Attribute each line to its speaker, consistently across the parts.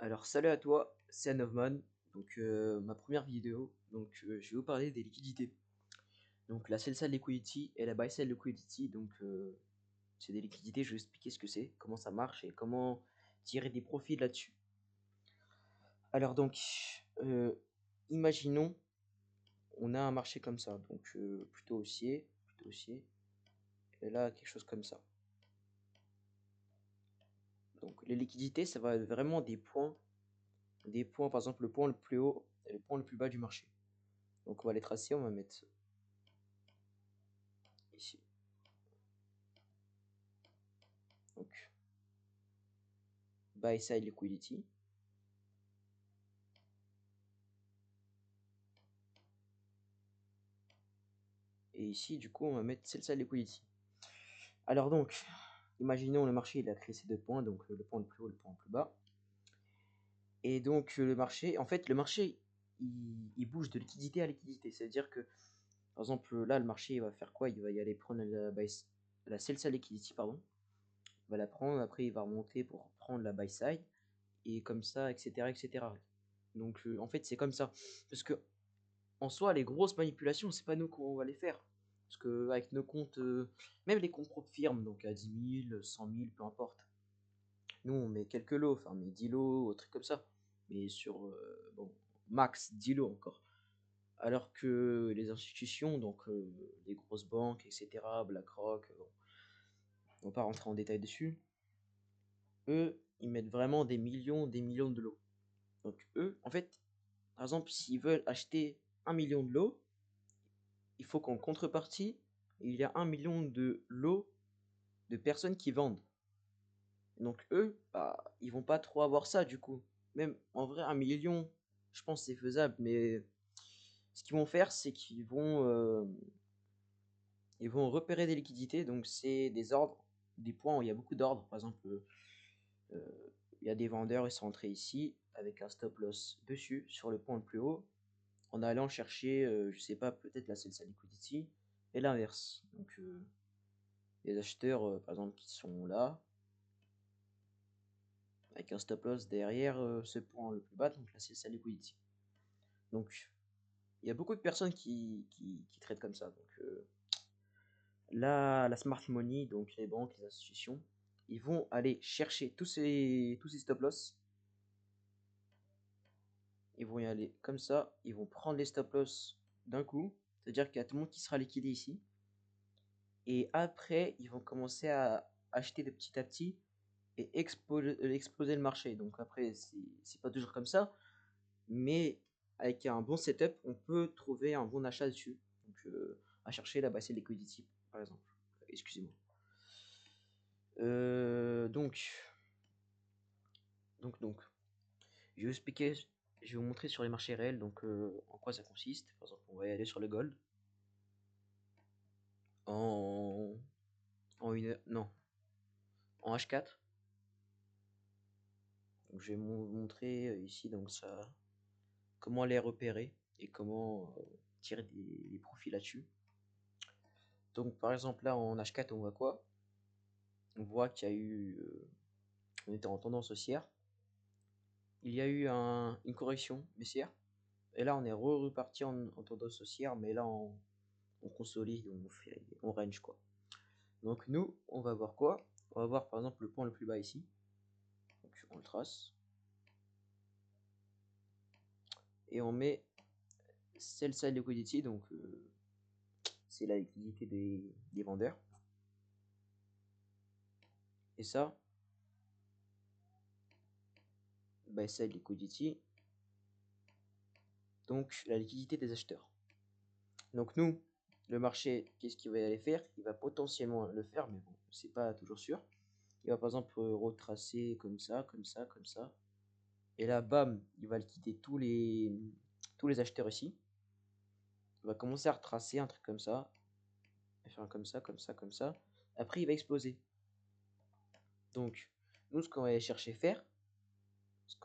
Speaker 1: Alors salut à toi, c'est Anovman. Donc ma première vidéo. Donc je vais vous parler des liquidités. Donc la sell side liquidity et la buy side liquidity. Donc c'est des liquidités. Je vais expliquer ce que c'est, comment ça marche et comment tirer des profits là-dessus. Alors donc imaginons on a un marché comme ça, donc plutôt haussier, et là quelque chose comme ça. Donc les liquidités, ça va être vraiment des points, par exemple le point le plus haut et le point le plus bas du marché. Donc on va les tracer, on va mettre ici. Donc buy side liquidity. Et ici, du coup, on va mettre sell side liquidity. Alors donc, imaginons le marché, il a créé ces deux points, donc le point le plus haut, le point le plus bas. Et donc le marché, en fait, le marché, il bouge de liquidité à liquidité. C'est-à-dire que, par exemple, là, le marché, il va faire quoi? Il va y aller prendre la sell side liquidity, pardon. Il va la prendre, après il va remonter pour prendre la buy side, et comme ça, etc., etc. Donc en fait, c'est comme ça. Parce que en soi, les grosses manipulations, c'est pas nous qu'on va les faire. Parce que avec nos comptes, même les comptes propres firmes, donc à 10 000, 100 000, peu importe. Nous, on met quelques lots, enfin, on met 10 lots, trucs comme ça. Mais sur, bon, max 10 lots encore. Alors que les institutions, donc les grosses banques, etc., BlackRock, bon, on va pas rentrer en détail dessus. Eux, ils mettent vraiment des millions de lots. Donc eux, en fait, par exemple, s'ils veulent acheter 1 million de lots, il faut qu'en contrepartie, il y a 1 million de lots de personnes qui vendent. Donc eux, bah, ils vont pas trop avoir ça du coup. Même en vrai, 1 million, je pense que c'est faisable, mais ce qu'ils vont faire, c'est ils vont repérer des liquidités. Donc c'est des ordres, des points où il y a beaucoup d'ordres. Par exemple, il y a des vendeurs, ils sont entrés ici avec un stop loss dessus sur le point le plus haut, en allant chercher, je sais pas, peut-être la sell side liquidity et l'inverse. Donc les acheteurs, par exemple, qui sont là, avec un stop loss derrière ce point le plus bas, donc là c'est sa liquidity. Donc il y a beaucoup de personnes qui traitent comme ça. Donc là, la smart money, donc les banques, les institutions, ils vont aller chercher tous ces stop loss. Ils vont y aller comme ça, ils vont prendre les stop loss d'un coup, c'est-à-dire qu'il y a tout le monde qui sera liquidé ici. Et après, ils vont commencer à acheter de petit à petit et exploser le marché. Donc après, c'est pas toujours comme ça, mais avec un bon setup, on peut trouver un bon achat dessus. Donc à chercher la baisse liquidity, par exemple. Excusez-moi. Donc, donc, je vais vous expliquer, je vais vous montrer sur les marchés réels, donc en quoi ça consiste. Par exemple, on va y aller sur le gold. En, non, en H4. Donc, je vais vous montrer ici donc ça, comment les repérer et comment tirer des profits là-dessus. Donc par exemple là en H4 on voit quoi? On voit qu'il y a eu, on était en tendance haussière, il y a eu une correction baissière, et là on est reparti en tendance haussière, mais là on consolide, on range quoi. Donc nous on va voir quoi? On va voir par exemple le point le plus bas ici, donc on le trace, et on met sell side liquidity, donc c'est la liquidité des vendeurs, et ça buy side liquidity, donc la liquidité des acheteurs. Donc nous, le marché, qu'est-ce qu'il va aller faire? Il va potentiellement le faire, mais bon, c'est pas toujours sûr. Il va par exemple retracer comme ça, comme ça, comme ça. Et là, bam, il va liquider tous les acheteurs ici. Il va commencer à retracer un truc comme ça. Il va faire comme ça, comme ça, comme ça. Après, il va exploser. Donc, nous, ce qu'on va aller chercher faire,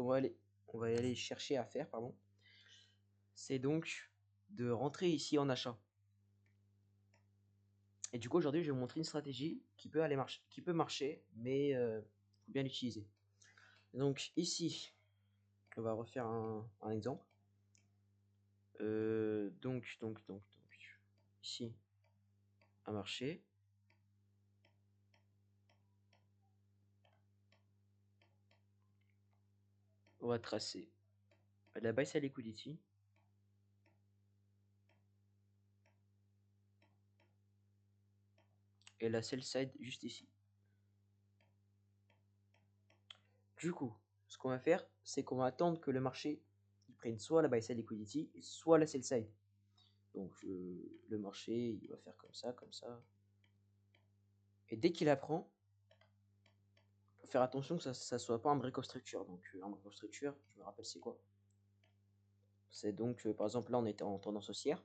Speaker 1: on va aller chercher à faire, pardon, c'est donc de rentrer ici en achat. Et du coup, aujourd'hui, je vais vous montrer une stratégie qui peut marcher, mais faut bien l'utiliser. Donc ici, on va refaire un exemple. Donc, ici, un marché. On va tracer la buy side liquidity. Et la sell side juste ici. Du coup, ce qu'on va faire, c'est qu'on va attendre que le marché il prenne soit la buy side liquidity, soit la sell side. Donc le marché, il va faire comme ça, comme ça. Et dès qu'il apprend, faut faire attention que ça soit pas un break of structure. Donc un break of structure, je me rappelle c'est quoi? C'est donc, par exemple, là on était en tendance haussière.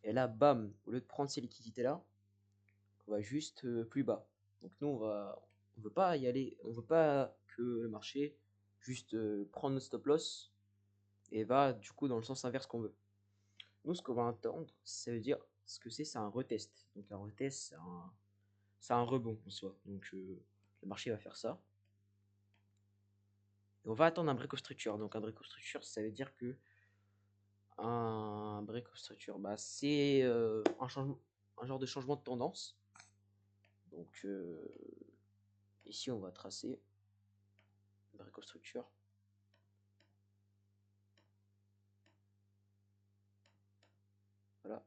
Speaker 1: Et là, bam, au lieu de prendre ces liquidités là, on va juste plus bas. Donc nous on veut pas y aller, on veut pas que le marché juste prendre notre stop loss et va du coup dans le sens inverse qu'on veut. Nous ce qu'on va attendre, ça veut dire ce que c'est un retest. Donc un retest c'est un rebond en soi. Donc le marché va faire ça. Et on va attendre un break of structure. Donc un break of structure, ça veut dire que un break of structure, bah, c'est un genre de changement de tendance. Donc ici on va tracer break of structure. Voilà.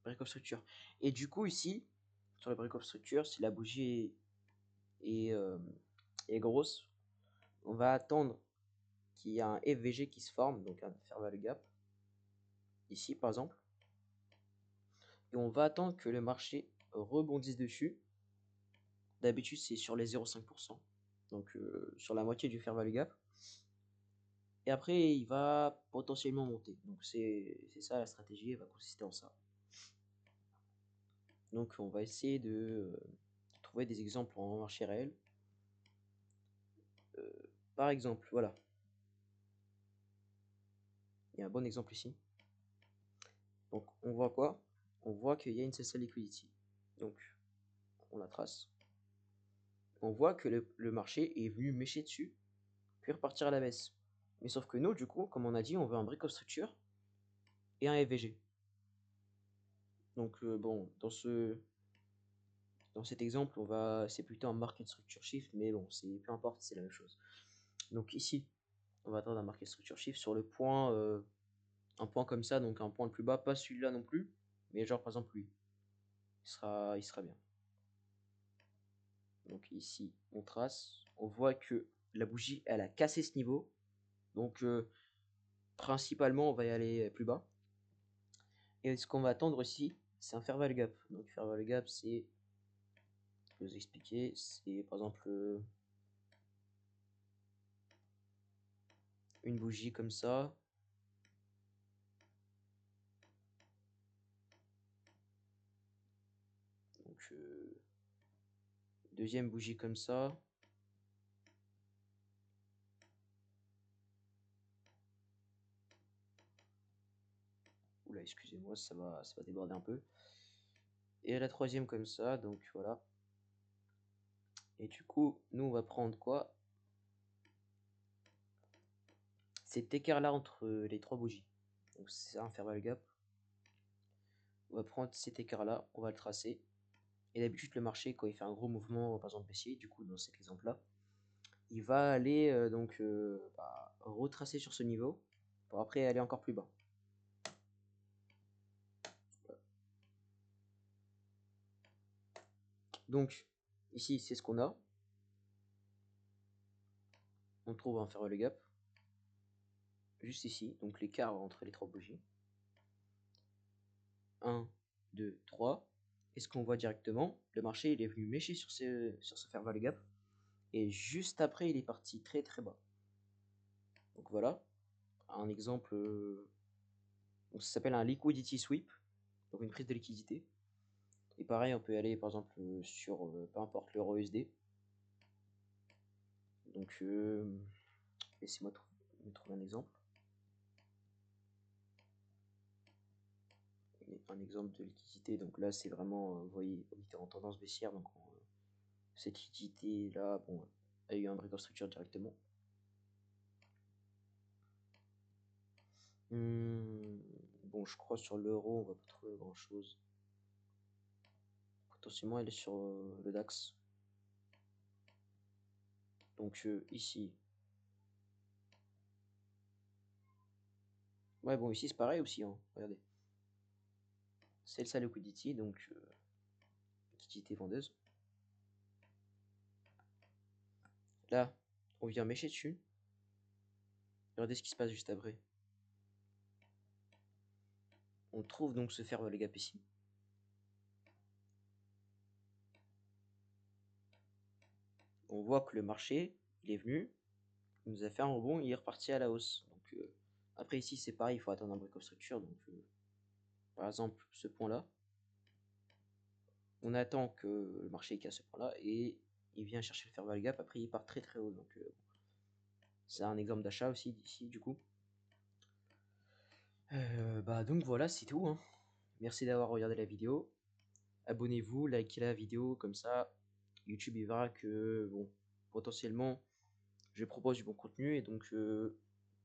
Speaker 1: Break of structure. Et du coup ici, sur le break of structure, si la bougie est grosse, on va attendre qu'il y a un FVG qui se forme, donc un fair value gap, ici par exemple. Et on va attendre que le marché rebondisse dessus. D'habitude c'est sur les 0,5%, donc sur la moitié du fair value gap. Et après il va potentiellement monter. Donc c'est ça la stratégie, elle va consister en ça. Donc on va essayer de trouver des exemples en marché réel. Par exemple, voilà. Il y a un bon exemple ici. Donc on voit quoi? On voit qu'il y a une sell liquidity. Donc on la trace. On voit que le marché est venu mécher dessus, puis repartir à la baisse. Mais sauf que nous, du coup, comme on a dit, on veut un break of structure et un FVG. Donc bon, dans cet exemple, c'est plutôt un market structure shift, mais bon, peu importe, c'est la même chose. Donc ici, on va attendre un market structure shift sur le point, un point comme ça, donc un point le plus bas, pas celui-là non plus, mais genre par exemple lui, il sera bien. Donc ici, on trace, on voit que la bougie, elle a cassé ce niveau, donc principalement, on va y aller plus bas. Et ce qu'on va attendre aussi, c'est un fair value gap. Donc fair value gap, c'est, je vais vous expliquer, c'est par exemple une bougie comme ça. Donc deuxième bougie comme ça. Oula, excusez-moi, ça va déborder un peu. Et la troisième comme ça, donc voilà. Et du coup, nous on va prendre quoi? Cet écart là entre les trois bougies. Donc c'est un fair value gap. On va prendre cet écart là, on va le tracer. Et d'habitude le marché quand il fait un gros mouvement, par exemple baissier, du coup dans cet exemple là, il va aller retracer sur ce niveau pour après aller encore plus bas. Donc ici c'est ce qu'on a. On trouve un fair value gap juste ici, donc l'écart entre les trois bougies. 1, 2, 3. Et ce qu'on voit directement, le marché il est venu mécher sur ce fair value gap. Et juste après, il est parti très très bas. Donc voilà, un exemple. Donc ça s'appelle un liquidity sweep, donc une prise de liquidité. Et pareil, on peut aller par exemple sur peu importe l'euro USD. Donc laissez-moi trouver un exemple. Un exemple de liquidité. Donc là, c'est vraiment, vous voyez, on était en tendance baissière. Donc cette liquidité là, bon, a eu un break of structure directement. Bon, je crois sur l'euro, on va pas trouver grand chose. Potentiellement, elle est sur le DAX. Donc ici. Ouais, bon, ici c'est pareil aussi, hein. Regardez. Sell sa liquidity, donc liquidité vendeuse. Là, on vient mêcher dessus. Regardez ce qui se passe juste après. On trouve donc ce fair value gap ici. On voit que le marché, il est venu, il nous a fait un rebond, il est reparti à la hausse. Donc après ici c'est pareil, il faut attendre un break of structure. Donc par exemple ce point là, on attend que le marché casse ce point là et il vient chercher le fair value gap. Après il part très très haut. Donc c'est un exemple d'achat aussi d'ici du coup. Bah donc voilà, c'est tout, hein. Merci d'avoir regardé la vidéo. Abonnez-vous, likez la vidéo, comme ça YouTube il verra que bon, potentiellement je propose du bon contenu et donc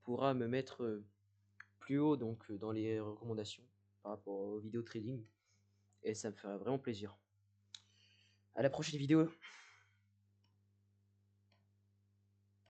Speaker 1: pourra me mettre plus haut donc dans les recommandations par rapport aux vidéos trading et ça me fera vraiment plaisir. À la prochaine vidéo.